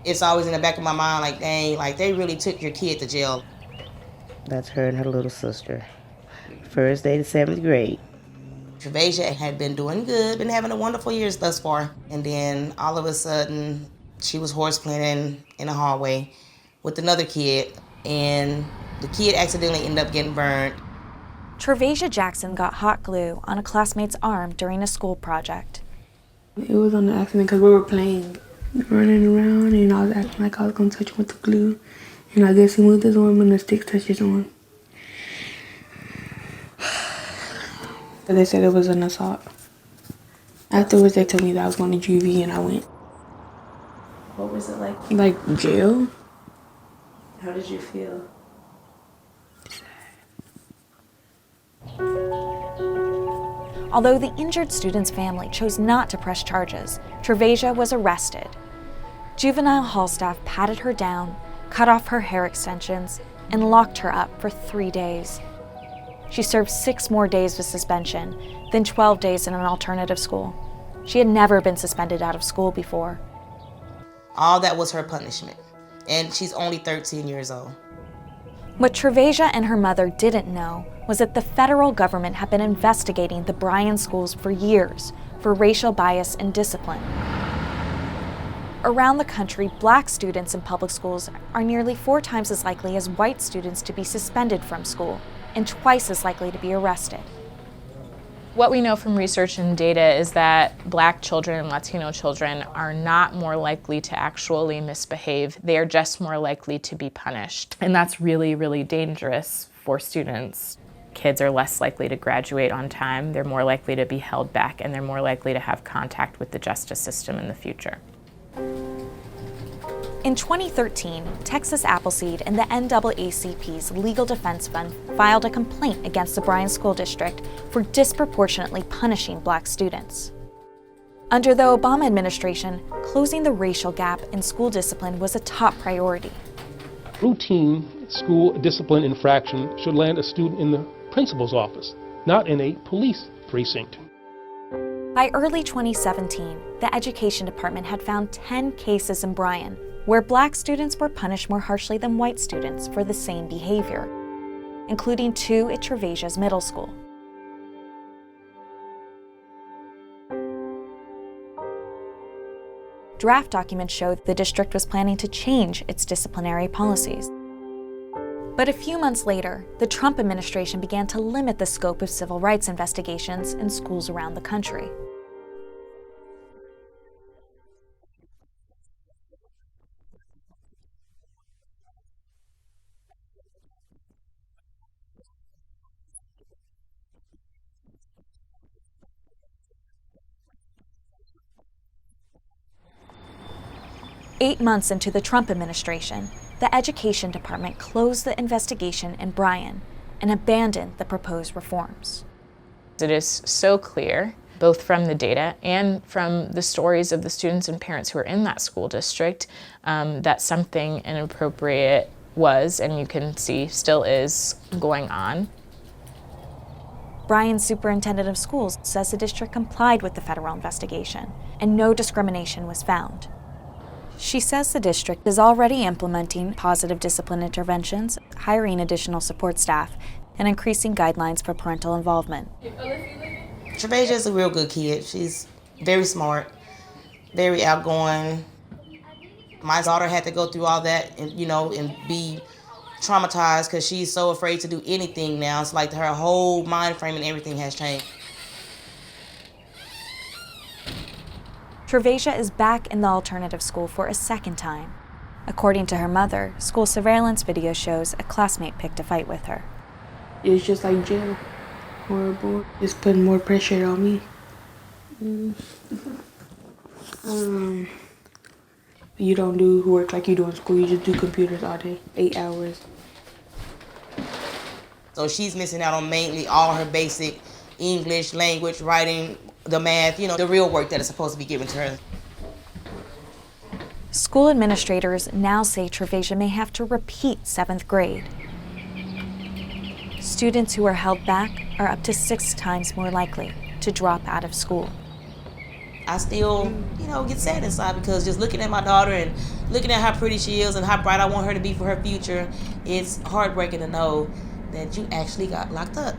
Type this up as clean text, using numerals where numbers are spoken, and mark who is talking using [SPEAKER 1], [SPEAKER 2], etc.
[SPEAKER 1] It's always in the back of my mind, like, dang, like, they really took your kid to jail.
[SPEAKER 2] That's her and her little sister. First day to 7th grade.
[SPEAKER 1] Travasia had been doing good, been having a wonderful years thus far. And then all of a sudden, she was horseplaying in the hallway with another kid, and the kid accidentally ended up getting burned.
[SPEAKER 3] Travasia Jackson got hot glue on a classmate's arm during a school project.
[SPEAKER 4] It was on an accident because we were playing, running around, and I was acting like I was going to touch him with the glue. And I guess he moved his arm and the stick touched his arm. They said it was an assault. Afterwards, they told me that I was going to juvie, and I went.
[SPEAKER 3] What was it like?
[SPEAKER 4] Like jail.
[SPEAKER 3] How did you feel? Although the injured student's family chose not to press charges, Travasia was arrested. Juvenile hall staff patted her down, cut off her hair extensions, and locked her up for 3 days. She served 6 more days with suspension, then 12 days in an alternative school. She had never been suspended out of school before.
[SPEAKER 1] All that was her punishment. And she's only 13 years old.
[SPEAKER 3] What Travasia and her mother didn't know was that the federal government had been investigating the Bryan schools for years for racial bias and discipline. Around the country, Black students in public schools are nearly 4 times as likely as white students to be suspended from school and twice as likely to be arrested.
[SPEAKER 5] What we know from research and data is that Black children and Latino children are not more likely to actually misbehave. They are just more likely to be punished. And that's really, really dangerous for students. Kids are less likely to graduate on time, they're more likely to be held back, and they're more likely to have contact with the justice system in the future.
[SPEAKER 3] In 2013, Texas Appleseed and the NAACP's Legal Defense Fund filed a complaint against the Bryan School District for disproportionately punishing Black students. Under the Obama administration, closing the racial gap in school discipline was a top priority.
[SPEAKER 6] Routine school discipline infraction should land a student in the principal's office, not in a police precinct.
[SPEAKER 3] By early 2017, the Education Department had found 10 cases in Bryan where Black students were punished more harshly than white students for the same behavior, including 2 at Travasia's middle school. Draft documents showed the district was planning to change its disciplinary policies. But a few months later, the Trump administration began to limit the scope of civil rights investigations in schools around the country. Eight months into the Trump administration, the Education Department closed the investigation in Bryan and abandoned the proposed reforms.
[SPEAKER 5] It is so clear, both from the data and from the stories of the students and parents who are in that school district, that something inappropriate was, and you can see still is, going on.
[SPEAKER 3] Bryan's superintendent of schools says the district complied with the federal investigation and no discrimination was found. She says the district is already implementing positive discipline interventions, hiring additional support staff, and increasing guidelines for parental involvement.
[SPEAKER 1] Travasia is a real good kid. She's very smart, very outgoing. My daughter had to go through all that and, and be traumatized because she's so afraid to do anything now. It's like her whole mind frame and everything has changed.
[SPEAKER 3] Travasia is back in the alternative school for a second time. According to her mother, school surveillance video shows a classmate picked a fight with her.
[SPEAKER 4] It's just like jail. Horrible. It's putting more pressure on me. You don't do work like you do in school. You just do computers all day, 8 hours.
[SPEAKER 1] So she's missing out on mainly all her basic English, language, writing, the math, the real work that is supposed to be given to her.
[SPEAKER 3] School administrators now say Travasia may have to repeat 7th grade. Students who are held back are up to 6 times more likely to drop out of school.
[SPEAKER 1] I still, get sad inside, because just looking at my daughter and looking at how pretty she is and how bright I want her to be for her future, it's heartbreaking to know that you actually got locked up.